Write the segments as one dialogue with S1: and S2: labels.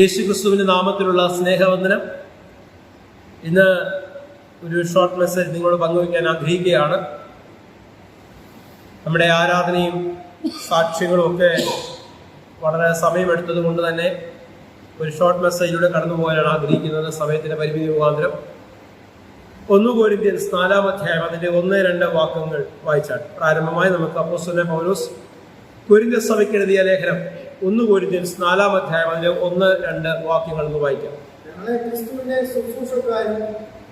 S1: യേശുക്രിസ്തുവിന്റെ നാമത്തിലുള്ള സ്നേഹവന്ദനം. ഇന്ന് ഒരു ഷോർട്ട് മെസ്സേജ് നിങ്ങളോട് പങ്കുവയ്ക്കാൻ ആഗ്രഹിക്കുകയാണ്. നമ്മുടെ ആരാധനയും സാക്ഷ്യങ്ങളും ഒക്കെ വളരെ സമയമെടുത്തത് കൊണ്ട് തന്നെ ഒരു ഷോർട്ട് മെസ്സേജിലൂടെ കടന്നു പോകാനാണ് ആഗ്രഹിക്കുന്നത്. സമയത്തിന്റെ പരിമിതി മുഖാന്തരം 1 കൊരിന്ത്യൻസ് 4-ാം അധ്യായം അതിന്റെ 1-2 വാക്യങ്ങൾ വായിച്ചാണ്. പ്രാരംഭമായി നമുക്ക് അപ്പോസ്തലനായ പൗലോസ് കൊരിന്ത്യ സഭയ്ക്ക് എഴുതിയ ലേഖനം 1 കൊരിന്ത്യൻസ് 4-ാം അധ്യായം അതിന്റെ 1-2 വാക്യങ്ങൾ ഒന്ന് വായിക്കാം.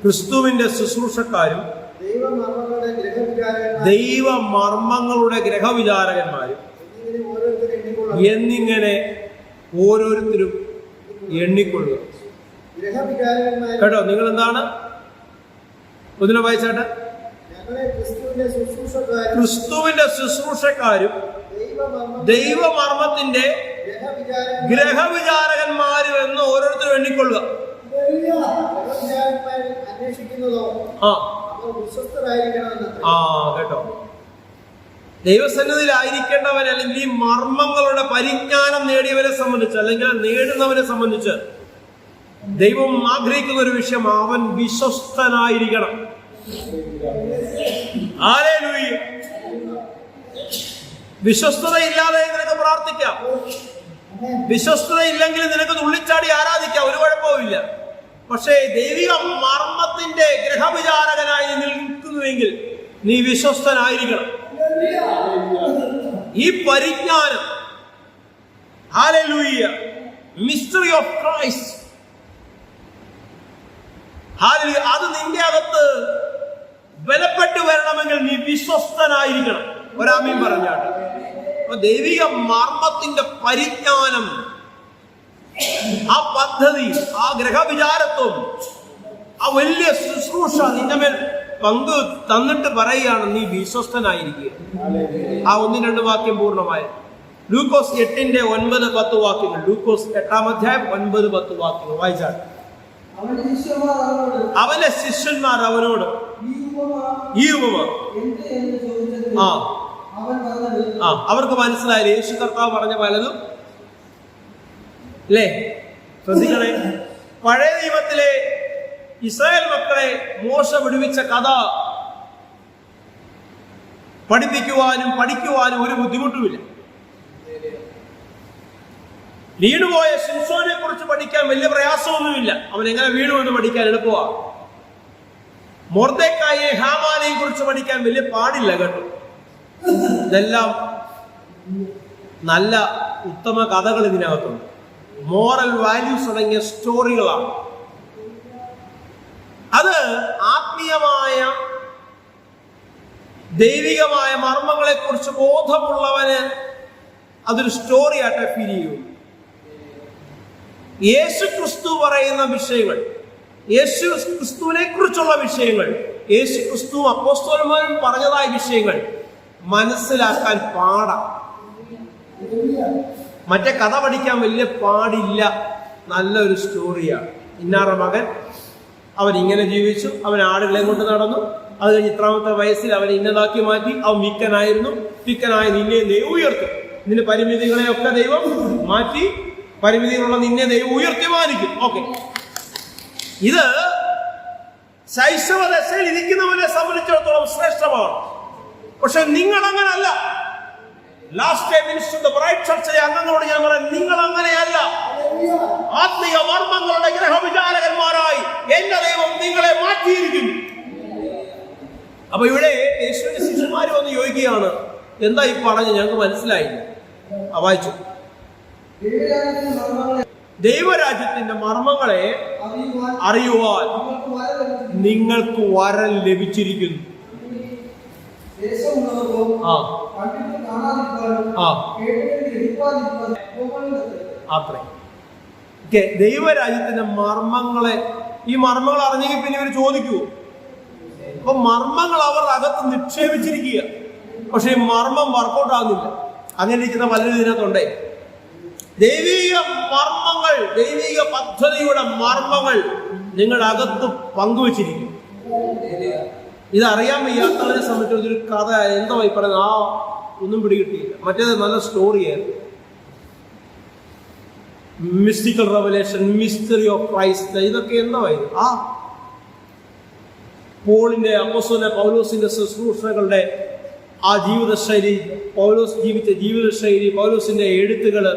S1: ക്രിസ്തുവിന്റെ ശുശ്രൂഷക്കാരും ദൈവമർമ്മങ്ങളുടെ ഗ്രഹവിചാരകന്മാരും എന്നിങ്ങനെ ഓരോരുത്തരും എണ്ണിക്കൊള്ളുക. കേട്ടോ, നിങ്ങൾ എന്താണ് ഒന്നിനെ വായിച്ചാട്ടെ? ക്രിസ്തുവിന്റെ ശുശ്രൂഷക്കാരും ദൈവമർമ്മത്തിന്റെ ഗ്രഹവിചാരകന്മാരും എന്ന് ഓരോരുത്തരും എണ്ണിക്കൊള്ളുക. കേട്ടോ, ദൈവസന്നിധിയിലായിരിക്കേണ്ടവൻ അല്ലെങ്കിൽ ഈ മർമ്മങ്ങളുടെ പരിജ്ഞാനം നേടിയവരെ സംബന്ധിച്ച് അല്ലെങ്കിൽ നേടുന്നവരെ സംബന്ധിച്ച് ദൈവം ആഗ്രഹിക്കുന്ന ഒരു വിഷയം, അവൻ വിശ്വസ്തനായിരിക്കണം. ഹല്ലേലൂയ. വിശ്വസ്തതയില്ലാതെ നിനക്ക് പ്രാർത്ഥിക്കാം, വിശ്വസ്തതയില്ലെങ്കിൽ നിനക്ക് തുള്ളിച്ചാടി ആരാധിക്കാം, ഒരു കുഴപ്പവുമില്ല. പക്ഷേ ദൈവിക മർമ്മത്തിന്റെ ഗ്രഹവിചാരകനായി നിൽക്കുന്നുവെങ്കിൽ നീ വിശ്വസ്തനായിരിക്കണം. ഈ പരിജ്ഞാനം, hallelujah, mystery of Christ, hallelujah, അത് നിന്റെ അകത്ത് ബലപ്പെട്ടു വരണമെങ്കിൽ നീ വിശ്വസ്തനായിരിക്കണം. ഒരാമീൻ പറഞ്ഞാട്ട്. അപ്പൊ ദൈവിക മർമ്മത്തിന്റെ പരിജ്ഞാനം, ആ പദ്ധതി, ആ ഗ്രഹവിചാരത്വം, ആ വലിയ ശുശ്രൂഷ നിന്റെ മേൽ പങ്ക് തന്നിട്ട് പറയുകയാണ് നീ വിശ്വസ്തനായിരിക്കുക. ആ 1-2 വാക്യം പൂർണ്ണമായ ലൂക്കോസ് 8-9-10 വാക്യങ്ങൾ. ലൂക്കോസ് 8-ാം അധ്യായം 9-10 വാക്യങ്ങൾ വായിച്ചാൽ, അവന്റെ ശിഷ്യന്മാർ അവനോട് ഈ ഉപമ അവർക്ക് മനസ്സിലായില്ല. യേശു കർത്താവ് പറഞ്ഞ പലതും അല്ലേ? ശ്രദ്ധിക്കണേ. പഴയ നിയമത്തിലെ ഇസ്രായേൽ മക്കളെ മോശ വിടുവിച്ച കഥ പഠിപ്പിക്കുവാനും പഠിക്കുവാനും ഒരു ബുദ്ധിമുട്ടുമില്ല. വീണുപോയ ശിംശോനെ കുറിച്ച് പഠിക്കാൻ വലിയ പ്രയാസമൊന്നുമില്ല. അവൻ എങ്ങനെ വീണുവെന്ന് പഠിക്കാൻ എളുപ്പമാണ്. മൊർദെഖായിയെ ഹാമാനെയും കുറിച്ച് പഠിക്കാൻ വലിയ പാടില്ല. കേട്ടോ, ഇതെല്ലാം നല്ല ഉത്തമ കഥകൾ ഇതിനകത്തുണ്ട്. മോറൽ വാല്യൂസ് അടങ്ങിയ സ്റ്റോറികളാണ്. അത് ആത്മീയമായ ദൈവികമായ മർമ്മങ്ങളെ കുറിച്ച് ബോധമുള്ളവന് അതൊരു സ്റ്റോറി ആയിട്ട് ഫീൽ ചെയ്യും. യേശു ക്രിസ്തു പറയുന്ന വിഷയങ്ങൾ, യേശു ക്രിസ്തുവിനെ കുറിച്ചുള്ള വിഷയങ്ങൾ, യേശു ക്രിസ്തു അപ്പോസ്തലന്മാരും പറഞ്ഞതായ വിഷയങ്ങൾ മനസ്സിലാക്കാൻ പാടാം. മറ്റേ കഥ പഠിക്കാൻ വലിയ പാടില്ല. നല്ലൊരു സ്റ്റോറിയാണ്. ഇന്നാറ മകൻ, അവൻ ഇങ്ങനെ ജീവിച്ചു, അവൻ ആടുകളെ കൊണ്ട് നടന്നു, അത് കഴിഞ്ഞ് ഇത്രാമത്തെ വയസ്സിൽ അവൻ ഇന്നതാക്കി മാറ്റി, അവൻ വിക്കനായിരുന്നു, വിക്കനായി നിന്നെ ദൈവം ഉയർത്തും, നിന്റെ പരിമിതികളെയൊക്കെ ദൈവം മാറ്റി, പരിമിതികളുള്ള നിന്നെ ദൈവം ഉയർത്തി മാനിക്കും. ഓക്കെ, ഇത് ശൈശവ ദശയിൽ ഇരിക്കുന്നവരെ സംബന്ധിച്ചിടത്തോളം ശ്രേഷ്ഠമാണ്. പക്ഷെ നിങ്ങൾ അങ്ങനല്ല. ലാസ്റ്റ് ഡേ മിനിസ്റ്റർ ബ്രൈറ്റ് ചർച്ചിലെ അംഗങ്ങളോട് ഞാൻ പറയാം, നിങ്ങൾ അങ്ങനെയല്ല. ആത്മീയ മർമ്മങ്ങളുടെ ഗ്രഹവിചാരകന്മാരായി എന്റെ ദൈവം നിങ്ങളെ മാറ്റിയിരിക്കുന്നു. അപ്പൊ ഇവിടെ യേശുവിന്റെ ശിഷ്യന്മാര് വന്ന് ചോദിക്കുകയാണ്, എന്താ ഈ പറഞ്ഞ് ഞങ്ങൾക്ക് മനസ്സിലായില്ല. വായിച്ചു. ദൈവരാജ്യത്തിന്റെ മർമ്മങ്ങളെ അറിയുവാൻ നിങ്ങൾക്ക് വരം ലഭിച്ചിരിക്കുന്നു. ദൈവരാജ്യത്തിന്റെ മർമ്മങ്ങളെ, ഈ മർമ്മങ്ങൾ അറിഞ്ഞെങ്കിൽ പിന്നെ ഇവർ ചോദിക്കുവോ? അപ്പൊ മർമ്മങ്ങൾ അവരുടെ അകത്ത് നിക്ഷേപിച്ചിരിക്കുക. പക്ഷെ ഈ മർമ്മം വർക്കൗട്ട് ആകുന്നില്ല. അങ്ങനെ ഇരിക്കുന്ന പലരും ഇതിനകത്തുണ്ടേ. ദൈവിക മർമ്മങ്ങൾ, ദൈവിക പദ്ധതിയുടെ മർമ്മങ്ങൾ നിങ്ങളുടെ അകത്ത് പങ്കുവച്ചിരിക്കും. ഇതറിയാൻ വയ്യാത്തവരെ സംബന്ധിച്ച് ഒരു കഥ എന്തോ ഈ പറയുന്നത് ഒന്നും പിടികിട്ടിയില്ല. മറ്റേത് നല്ല സ്റ്റോറിയായിരുന്നു. Mystical revelation, mystery of Christ, ഇതൊക്കെ എന്തായിരുന്നു? പോളിന്റെ, അപ്പോസ്തലനായ പൗലോസിന്റെ ശുശ്രൂഷകളുടെ ആ ജീവിതശൈലി, പൗലോസ് ജീവിച്ച ജീവിതശൈലി, പൗലോസിന്റെ എഴുത്തുകള്,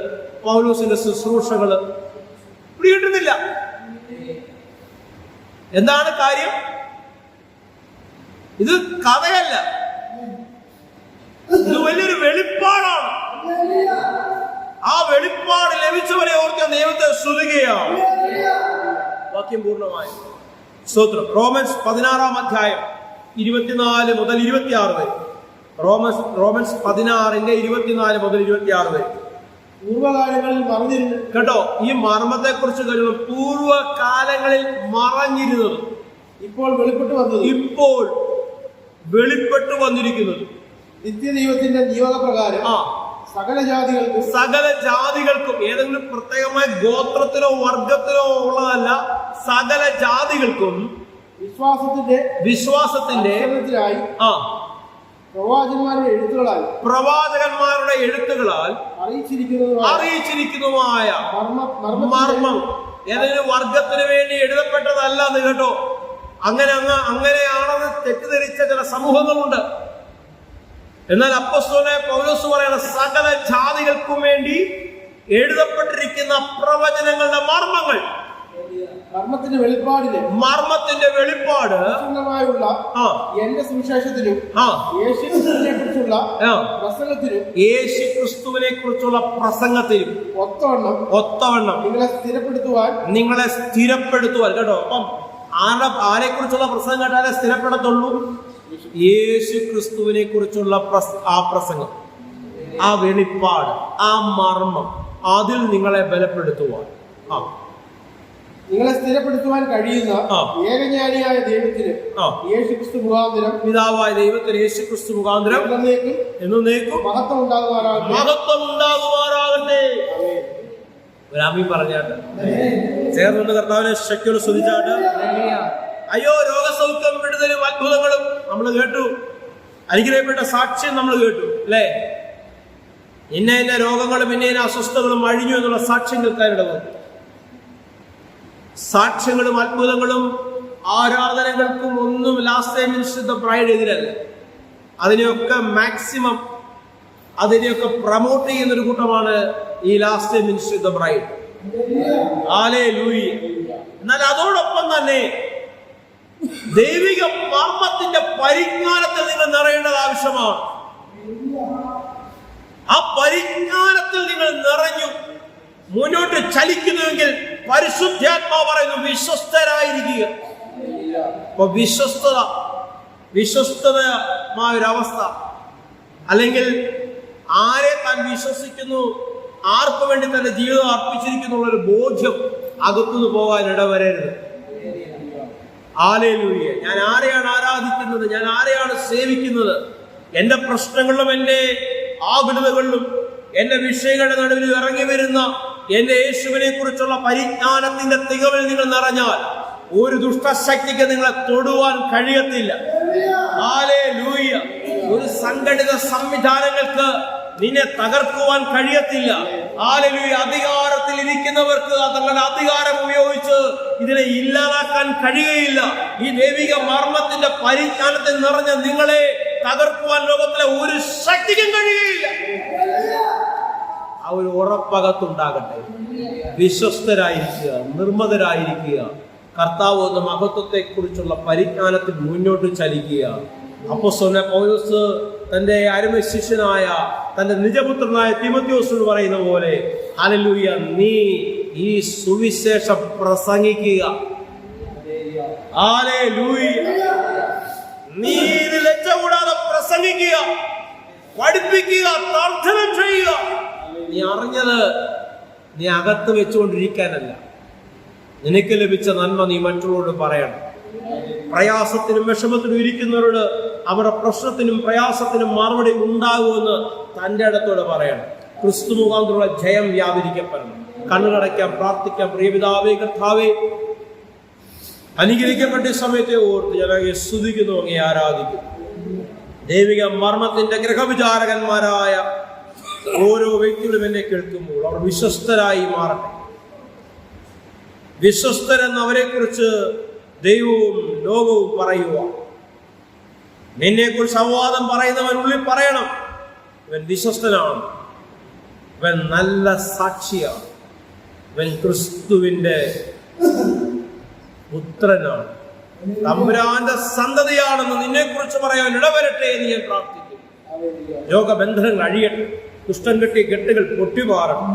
S1: പൗലോസിന്റെ ശുശ്രൂഷകള് പിടികിട്ടുന്നില്ല. എന്താണ് കാര്യം? ഇത് കഥയല്ല, ഇത് വലിയൊരു വെളിപ്പാടാണ്. ആ വെളിപ്പാട് ലഭിച്ചവരെ ഓർത്ത് ദൈവത്തെ സ്തുതിക്കുകയാണ്. വാക്യം പൂർണ്ണമായി സ്തോത്രം. റോമൻസ് 16 അധ്യായം 24 മുതൽ 26 വരെ. റോമൻസ് 16 24 മുതൽ 26 വരെ.
S2: പൂർവ്വകാലങ്ങളിൽ മറഞ്ഞിരുന്നു.
S1: കേട്ടോ, ഈ മർമ്മത്തെ കുറിച്ച് കഴിയുമ്പോൾ പൂർവ്വകാലങ്ങളിൽ മറഞ്ഞിരുന്നത്
S2: ഇപ്പോൾ വെളിപ്പെട്ടു വന്നത്,
S1: ഇപ്പോൾ വെളിപ്പെട്ടു വന്നിരിക്കുന്നത്
S2: നിത്യദൈവത്തിന്റെ നിയോഗപ്രകാരം സകല ജാതികൾക്കും, ഏതെങ്കിലും പ്രത്യേകമായ ഗോത്രത്തിലോ വർഗത്തിലോ ഉള്ളതല്ല, സകല ജാതികൾക്കും വിശ്വാസത്തിന്റെ പ്രവാചകന്മാരുടെ എഴുത്തുകളാൽ അറിയിച്ചിരിക്കുന്നതുമായ മർമ്മം ഏതെങ്കിലും വർഗത്തിന് വേണ്ടി എഴുതപ്പെട്ടതല്ല എന്ന് കേട്ടോ. അങ്ങനെയാണെന്ന് തെറ്റിദ്ധരിച്ച ചില സമൂഹങ്ങളുണ്ട്. എന്നാൽ അപ്പോസ്തലനായ പൗലോസ് പറയുന്ന സകല ജാതികൾക്കും വേണ്ടി എഴുതപ്പെട്ടിരിക്കുന്ന പ്രവചനങ്ങളുടെ മർമ്മങ്ങൾ, മർമ്മത്തിന്റെ വെളിപ്പാട് എന്റെ സുവിശേഷത്തിലും
S1: യേശുക്രിസ്തുവിനെ കുറിച്ചുള്ള പ്രസംഗത്തിലും ഒത്തവണ്ണം നിങ്ങളെ സ്ഥിരപ്പെടുത്തുവാൻ കേട്ടോ. അപ്പം ആരെ കുറിച്ചുള്ള പ്രസംഗം കേട്ടാലേ സ്ഥിരപ്പെടത്തുള്ളൂ? യേശു ക്രിസ്തുവിനെ കുറിച്ചുള്ള ആ പ്രസംഗം, ആ വെളിപ്പാട്, ആ മർമ്മം, അതിൽ നിങ്ങളെ ബലപ്പെടുത്തുവാൻ,
S2: നിങ്ങളെ സ്ഥിരപ്പെടുത്തുവാൻ കഴിയുന്ന ഏകജ്ഞാനിയായ ദൈവത്തിന് യേശുക്രിസ്തു മുഖാന്തരം,
S1: പിതാവായ ദൈവത്തിന് യേശുക്രിസ്തു മുഖാന്തരം എന്നേക്കും
S2: മഹത്വം
S1: ഉണ്ടാകുമാറാകട്ടെ. ഒരാമീൻ പറഞ്ഞാട്ട് ചേർന്നുകൊണ്ട് കർത്താവിനെ ശക്തിയോട് സ്തുതിച്ചാട്ട്. അയ്യോ, രോഗസൗഖ്യം, വിടുതലും അത്ഭുതങ്ങളും നമ്മൾ കേട്ടു. അനുഗ്രഹപ്പെട്ട സാക്ഷ്യം നമ്മൾ കേട്ടു, അല്ലേ? ഇന്ന രോഗങ്ങളും ഇന്ന അസ്വസ്ഥതകളും അഴിഞ്ഞു എന്നുള്ള സാക്ഷ്യം കേൾക്കാനിട വന്നു. സാക്ഷ്യങ്ങളും അത്ഭുതങ്ങളും ആരാധനകൾക്കും ഒന്നും last time minister the bride എതിരല്ല. അതിനെയൊക്കെ മാക്സിമം അതിനെയൊക്കെ പ്രമോട്ട് ചെയ്യുന്നൊരു കൂട്ടമാണ് ഈ last time minister the bride. Hallelujah. എന്നാൽ അതോടൊപ്പം തന്നെ ദൈവിക മർമ്മത്തിന്റെ പരിജ്ഞാനത്തിൽ നിങ്ങൾ നിറയേണ്ടത് ആവശ്യമാണ്. ആ പരിജ്ഞാനത്തിൽ നിങ്ങൾ നിറഞ്ഞു മുന്നോട്ട് ചലിക്കുന്നുവെങ്കിൽ പരിശുദ്ധാത്മാവ് പറയുന്നു വിശ്വസ്തരായിരിക്കുക. അപ്പൊ വിശ്വസ്തമായ ഒരവസ്ഥ, അല്ലെങ്കിൽ ആരെ താൻ വിശ്വസിക്കുന്നു, ആർക്കു വേണ്ടി തന്റെ ജീവിതം അർപ്പിച്ചിരിക്കുന്നു ഒരു ബോധ്യം അകത്തുനിന്ന് പോകാൻ ഇടവരരുത്. ഹല്ലേലൂയ. ഞാൻ ആരെയാണ് ആരാധിക്കുന്നത്, ഞാൻ ആരെയാണ് സേവിക്കുന്നത്, എന്റെ പ്രശ്നങ്ങളിലും എന്റെ ആകുലതകളിലും എന്റെ വിഷയങ്ങളുടെ നടുവിൽ ഇറങ്ങി വരുന്ന എന്റെ യേശുവിനെ കുറിച്ചുള്ള പരിജ്ഞാനത്തിന്റെ തികവിൽ നിങ്ങൾ നിറഞ്ഞാൽ ഒരു ദുഷ്ടശക്തിക്ക് നിങ്ങളെ തൊടുവാൻ കഴിയത്തില്ല. ഹല്ലേലൂയ. ഒരു സംഘടിത സംവിധാനങ്ങൾക്ക് നിന്നെ തകർക്കുവാൻ കഴിയത്തില്ല. ഹല്ലേലൂയ. അധികാരത്തിൽ ഇരിക്കുന്നവർക്ക് തങ്ങളുടെ അധികാരം ഉപയോഗിച്ച് ഇതിനെ ഇല്ലാതാക്കാൻ കഴിയുകയില്ല. ഈ ദൈവിക മർമ്മത്തിന്റെ പരിജ്ഞാനത്തിൽ നിറഞ്ഞ നിങ്ങളെ തകർക്കുവാൻ ലോകത്തിലെ ഒരു ശക്തിക്കും കഴിയുകയില്ല. ആ ഒരു ഉറപ്പകത്തുണ്ടാകട്ടെ. വിശ്വസ്തരായിരിക്കുക, നിർമ്മതരായിരിക്കുക. കർത്താവ് എന്ന മഹത്വത്തെ കുറിച്ചുള്ള പരിജ്ഞാനത്തിൽ മുന്നോട്ട് ചലിക്കുക. അപ്പോസ്തലനായ പൗലോസ് തന്റെ അരുമ ശിഷ്യനായ തന്റെ നിജപുത്രനായ തീമോഥെയോസിനോട് പറയുന്ന പോലെ, ഹല്ലേലൂയ, നീ ഈ സുവിശേഷം പ്രസംഗിക്കുക. ഹല്ലേലൂയ. നീ ഇത് ലജ്ജ കൂടാതെ പ്രസംഗിക്കുക, പഠിപ്പിക്കുക, പ്രാർത്ഥന ചെയ്യുക. നീ അറിഞ്ഞത് നീ അകത്ത് വെച്ചുകൊണ്ടിരിക്കാനല്ല, നിനക്ക് ലഭിച്ച നന്മ നീ മറ്റുള്ളവരോട് പറയണം. പ്രയാസത്തിനും വിഷമത്തിനും ഇരിക്കുന്നവരോട് അവരുടെ പ്രശ്നത്തിനും പ്രയാസത്തിനും മറുപടി ഉണ്ടാകുമെന്ന് തന്റെ അടുത്തോടെ പറയണം. ക്രിസ്തു മുഖാന്തരമുള്ള ജയം വ്യാപരിക്കപ്പെടണം. കണ്ണുകടയ്ക്കാം, പ്രാർത്ഥിക്കാം. പ്രിയപിതാവേ, കർത്താവേ, അനുഗ്രഹിക്കപ്പെട്ട സമയത്തെ ഓർത്ത് ഞാൻ സ്തുതിക്കുന്നു, അങ്ങേ ആരാധിക്കുന്നു. ദൈവിക മർമ്മത്തിന്റെ ഗ്രഹവിചാരകന്മാരായ ഓരോ വ്യക്തികളും എന്നെ കേൾക്കുമ്പോൾ അവർ വിശ്വസ്തരായി മാറട്ടെ. വിശ്വസ്തരെന്നവരെ കുറിച്ച് ദൈവവും ലോകവും പറയുക. നിന്നെ കുറിച്ച് അപവാദം പറയുന്നവൻ ഉള്ളിൽ പറയണം, ഇവൻ വിശ്വസ്തനാണ്, ഇവൻ നല്ല സാക്ഷിയാണ്, ഇവൻ ക്രിസ്തുവിന്റെ പുത്രനാണ്, തമ്പുരാന്റെ സന്തതിയാണെന്ന് നിന്നെ കുറിച്ച് പറയാൻ ഇടവരട്ടെ എന്ന് ഞാൻ പ്രാർത്ഥിക്കുന്നു. രോഗബന്ധനങ്ങൾ അഴിയട്ടെ, കുഷ്ഠം കെട്ടിയ കെട്ടുകൾ പൊട്ടിമാറണം.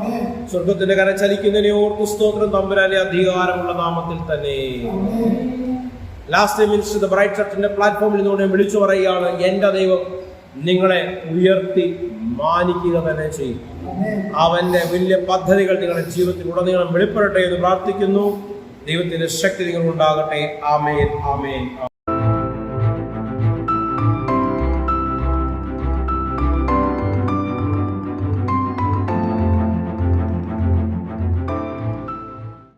S1: സ്വർഗത്തിന്റെ കര ചലിക്കുന്നതിനെ ഓർത്ത് സ്തോത്രം. തമ്പുരാന്റെ അധികാരമുള്ള നാമത്തിൽ തന്നെ. ലാസ്റ്റ് മിനിസ്റ്റർ ദ ബ്രൈറ്റ് ചർച്ചിന്റെ പ്ലാറ്റ്ഫോമിൽ നിന്നുകൊണ്ട് ഞാൻ വിളിച്ചു പറയുകയാണ്, എന്റെ ദൈവം നിങ്ങളെ ഉയർത്തി മാനിക്കുക തന്നെ ചെയ്യും. അവന്റെ വലിയ പദ്ധതികൾ നിങ്ങളുടെ ജീവിതത്തിൽ ഉടനീളം വെളിപ്പെടട്ടെ എന്ന് പ്രാർത്ഥിക്കുന്നു. ദൈവത്തിന്റെ ശക്തി നിങ്ങളുണ്ടാകട്ടെ. ആമേൻ, ആമേൻ, ആമേൻ.